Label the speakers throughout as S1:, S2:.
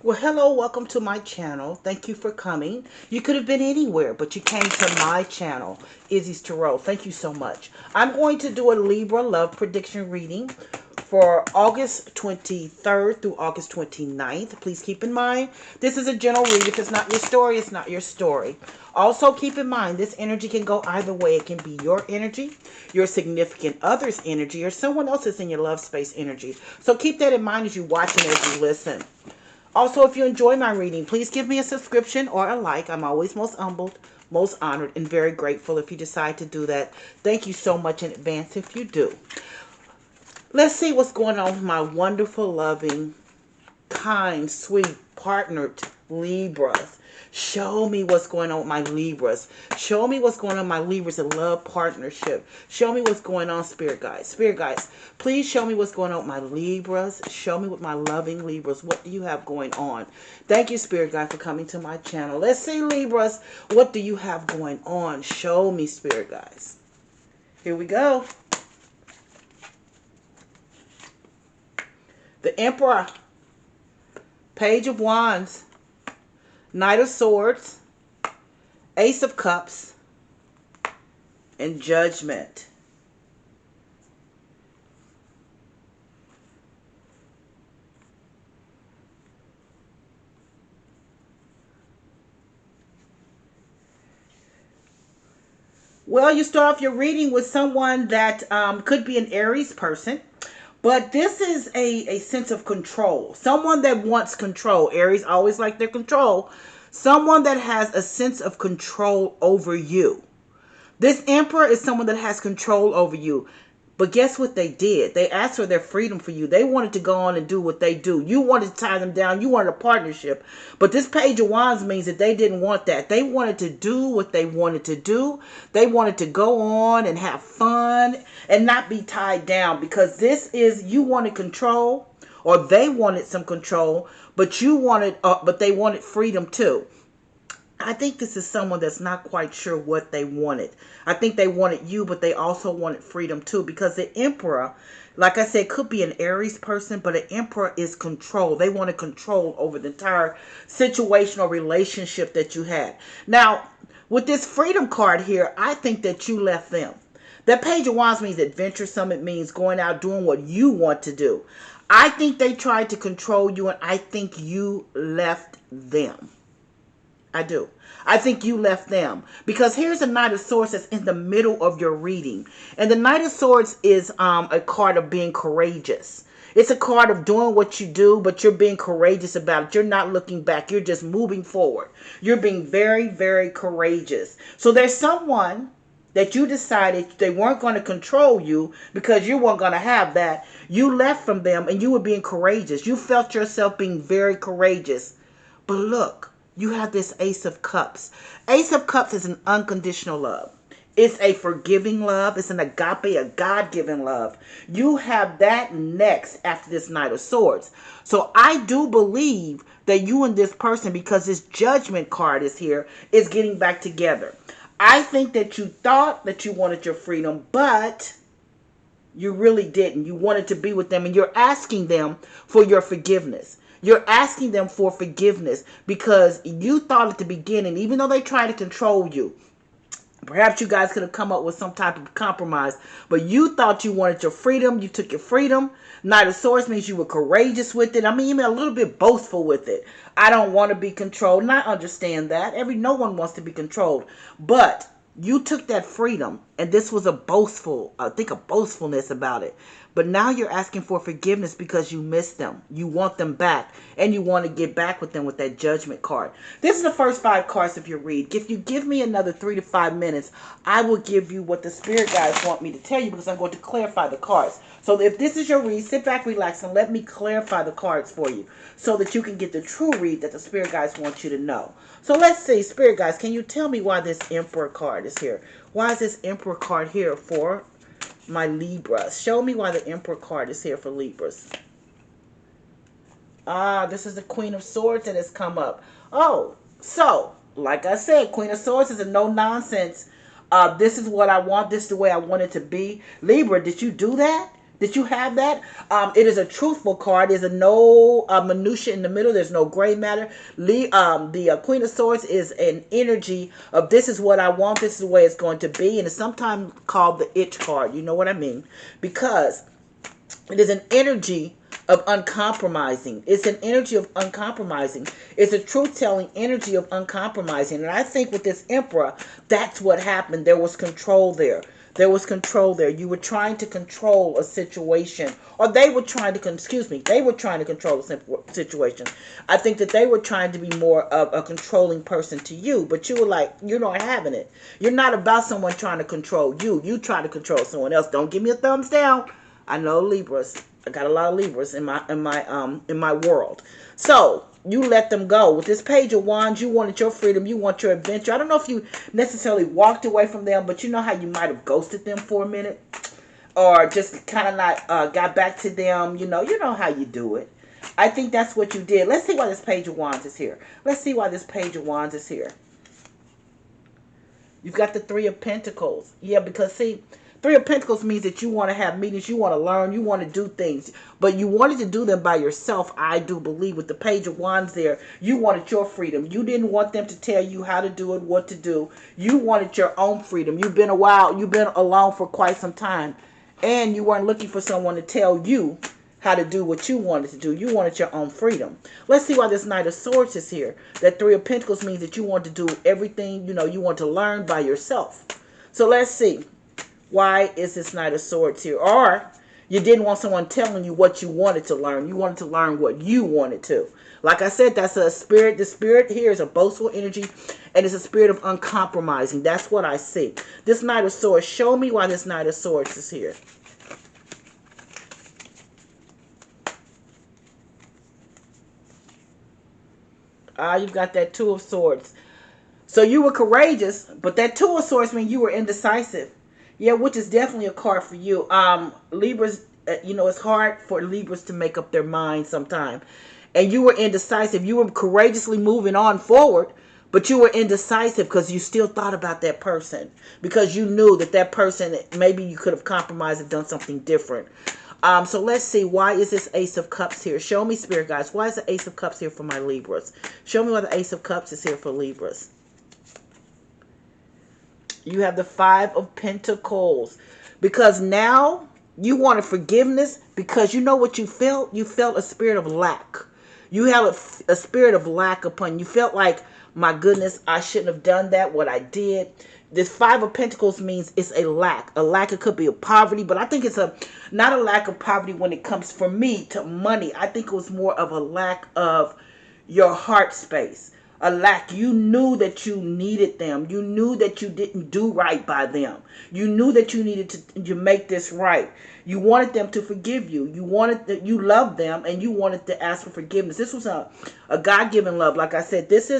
S1: Well, hello, welcome to my channel. Thank you for coming. You could have been anywhere, but you came to my channel, Izzy's Tarot. Thank you so much. I'm going to do a Libra love prediction reading for August 23rd through August 29th. Please keep in mind, this is a general read. If it's not your story, it's not your story. Also, keep in mind, this energy can go either way. It can be your energy, your significant other's energy, or someone else's in your love space energy. So keep that in mind as you watch and as you listen. Also, if you enjoy my reading, please give me a subscription or a like. I'm always most humbled, most honored, and very grateful if you decide to do that. Thank you so much in advance if you do. Let's see what's going on with my wonderful, loving, kind, sweet, partnered Libras. Show me what's going on with my Libras. Show me what's going on with my Libras in love partnership. Show me what's going on, Spirit Guides. Spirit Guides, please show me what's going on with my Libras. Show me with my loving Libras. What do you have going on? Thank you, Spirit Guide, for coming to my channel. Let's see, Libras. What do you have going on? Show me, Spirit Guides. Here we go. The Emperor. Page of Wands. Knight of Swords, Ace of Cups, and Judgment. Well, you start off your reading with someone that could be an Aries person. But this is a sense of control. Someone that wants control. Aries always like their control. Someone that has a sense of control over you. This Emperor is someone that has control over you. But guess what they did? They asked for their freedom for you. They wanted to go on and do what they do. You wanted to tie them down. You wanted a partnership. But this Page of Wands means that they didn't want that. They wanted to do what they wanted to do. They wanted to go on and have fun and not be tied down, because this is, you wanted control, or they wanted some control, but but they wanted freedom too. I think this is someone that's not quite sure what they wanted. I think they wanted you, but they also wanted freedom too, because the Emperor, like I said, could be an Aries person, but an Emperor is control. They wanted control over the entire situation or relationship that you had. Now, with this freedom card here, I think that you left them. That Page of Wands means adventuresome. It means going out doing what you want to do. I think they tried to control you, and I think you left them. I do. I think you left them, because here's a Knight of Swords that's in the middle of your reading. And the Knight of Swords is a card of being courageous. It's a card of doing what you do, but you're being courageous about it. You're not looking back. You're just moving forward. You're being very, very courageous. So there's someone that you decided they weren't going to control you because you weren't going to have that. You left from them and you were being courageous. You felt yourself being very courageous. But look. You have this Ace of Cups. Ace of Cups is an unconditional love. It's a forgiving love. It's an agape, a God-given love. You have that next after this Knight of Swords. So I do believe that you and this person, because this Judgment card is here, is getting back together. I think that you thought that you wanted your freedom, but you really didn't. You wanted to be with them, and you're asking them for your forgiveness. You're asking them for forgiveness because you thought at the beginning, even though they tried to control you, perhaps you guys could have come up with some type of compromise, but you thought you wanted your freedom. You took your freedom. Knight of Swords means you were courageous with it. I mean, even a little bit boastful with it. I don't want to be controlled, and I understand that. No one wants to be controlled, but you took that freedom, and this was a boastfulness about it. But now you're asking for forgiveness because you missed them. You want them back, and you want to get back with them with that Judgment card. This is the first 5 cards of your read. If you give me another 3 to 5 minutes, I will give you what the Spirit Guides want me to tell you, because I'm going to clarify the cards. So if this is your read, sit back, relax, and let me clarify the cards for you so that you can get the true read that the Spirit Guides want you to know. So let's see, Spirit Guides, can you tell me why this Emperor card is here? Why is this Emperor card here for my Libras? Show me why the Emperor card is here for Libras. This is the Queen of Swords that has come up. Oh, so, like I said, Queen of Swords is a no-nonsense. This is what I want. This is the way I want it to be. Libra, did you do that? Did you have that? It is a truthful card. There's a no minutia in the middle. There's no gray matter. The Queen of Swords is an energy of this is what I want. This is the way it's going to be. And it's sometimes called the itch card. You know what I mean? Because it is an energy of uncompromising. It's an energy of uncompromising. It's a truth-telling energy of uncompromising. And I think with this Emperor, that's what happened. There was control there. There was control there. You were trying to control a situation, or they were trying to, excuse me, they were trying to control a situation. I think that they were trying to be more of a controlling person to you, but you were like, you're not having it. You're not about someone trying to control you. You try to control someone else. Don't give me a thumbs down. I know Libras. I got a lot of Libras in my world. So you let them go. With this Page of Wands, you wanted your freedom. You want your adventure. I don't know if you necessarily walked away from them, but you know how you might have ghosted them for a minute, or just kind of not got back to them. You know how you do it. I think that's what you did. Let's see why this Page of Wands is here. Let's see why this Page of Wands is here. You've got the Three of Pentacles. Yeah, because see, Three of Pentacles means that you want to have meetings, you want to learn, you want to do things, but you wanted to do them by yourself. I do believe with the Page of Wands there, you wanted your freedom. You didn't want them to tell you how to do it, what to do. You wanted your own freedom. You've been alone for quite some time, and you weren't looking for someone to tell you how to do what you wanted to do. You wanted your own freedom. Let's see why this Knight of Swords is here. That Three of Pentacles means that you want to do everything, you want to learn by yourself. So let's see. Why is this Knight of Swords here? Or you didn't want someone telling you what you wanted to learn. You wanted to learn what you wanted to. Like I said, that's a spirit. The spirit here is a boastful energy, and it's a spirit of uncompromising. That's what I see. This Knight of Swords, show me why this Knight of Swords is here. You've got that Two of Swords. So you were courageous, but that Two of Swords means you were indecisive. Yeah, which is definitely a card for you. Libras, it's hard for Libras to make up their mind sometimes. And you were indecisive. You were courageously moving on forward, but you were indecisive because you still thought about that person. Because you knew that person, maybe you could have compromised and done something different. So let's see, why is this Ace of Cups here? Show me, Spirit guys. Why is the Ace of Cups here for my Libras? Show me why the Ace of Cups is here for Libras. You have the Five of Pentacles. Because now you wanted forgiveness because you know what you felt? You felt a spirit of lack. You had a spirit of lack upon you. You felt like, my goodness, I shouldn't have done that, what I did. This Five of Pentacles means it's a lack. A lack, it could be a poverty, but I think it's not a lack of poverty when it comes, for me, to money. I think it was more of a lack of your heart space. A lack. You knew that you needed them. You knew that you didn't do right by them. You knew that you needed to make this right. You wanted them to forgive you. You loved them, and you wanted to ask for forgiveness. This was a God-given love. Like I said, this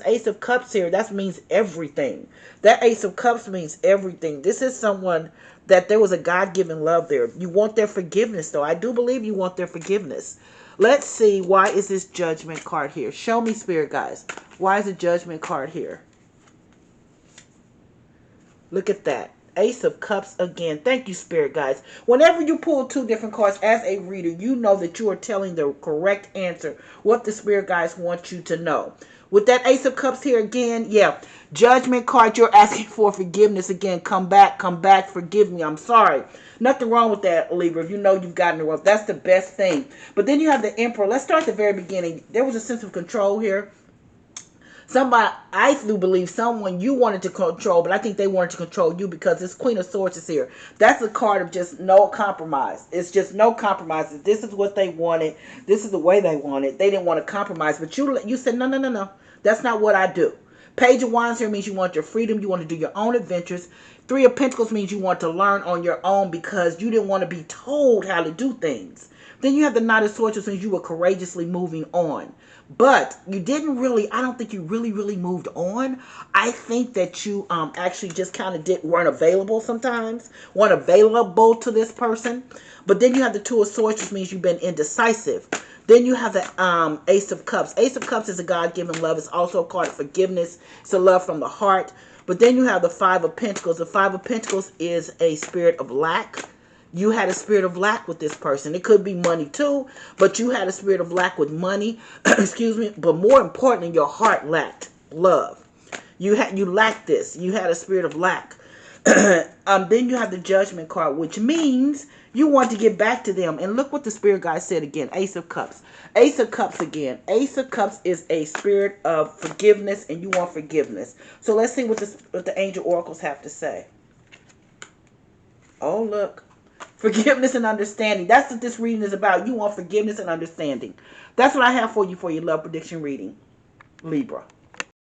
S1: Ace of Cups here. That means everything. That Ace of Cups means everything. This is someone that there was a God-given love there. You want their forgiveness, though. I do believe you want their forgiveness. Let's see, why is this Judgment card here? Show me, Spirit guys. Why is the Judgment card here? Look at that. Ace of Cups again. Thank you, Spirit guys. Whenever you pull two different cards as a reader, you know that you are telling the correct answer, what the Spirit guys want you to know. With that Ace of Cups here again, yeah, Judgment card, you're asking for forgiveness again. Come back, forgive me, I'm sorry. Nothing wrong with that, Libra. If you know you've gotten it wrong, that's the best thing. But then you have the Emperor. Let's start at the very beginning. There was a sense of control here. Somebody, I do believe someone you wanted to control, but I think they wanted to control you because this Queen of Swords is here. That's a card of just no compromise. It's just no compromise. This is what they wanted. This is the way they wanted. They didn't want to compromise. But you said, no. That's not what I do. Page of Wands here means you want your freedom. You want to do your own adventures. Three of Pentacles means you want to learn on your own because you didn't want to be told how to do things. Then you have the Knight of Swords, which means you were courageously moving on. But you didn't really, I don't think you really moved on. I think that you actually just kind of weren't available sometimes. Weren't available to this person. But then you have the Two of Swords, which means you've been indecisive. Then you have the Ace of Cups. Ace of Cups is a God-given love. It's also a card of forgiveness. It's a love from the heart. But then you have the Five of Pentacles. The Five of Pentacles is a spirit of lack. You had a spirit of lack with this person. It could be money too, but you had a spirit of lack with money. Excuse me. But more importantly, your heart lacked love. You lacked this. You had a spirit of lack. Then you have the judgment card, which means you want to get back to them. And look what the spirit guide said again. Ace of Cups. Ace of Cups again. Ace of Cups is a spirit of forgiveness, and you want forgiveness. So let's see what the angel oracles have to say. Oh, look. Forgiveness and understanding. That's what this reading is about. You want forgiveness and understanding. That's what I have for you for your love prediction reading, Libra.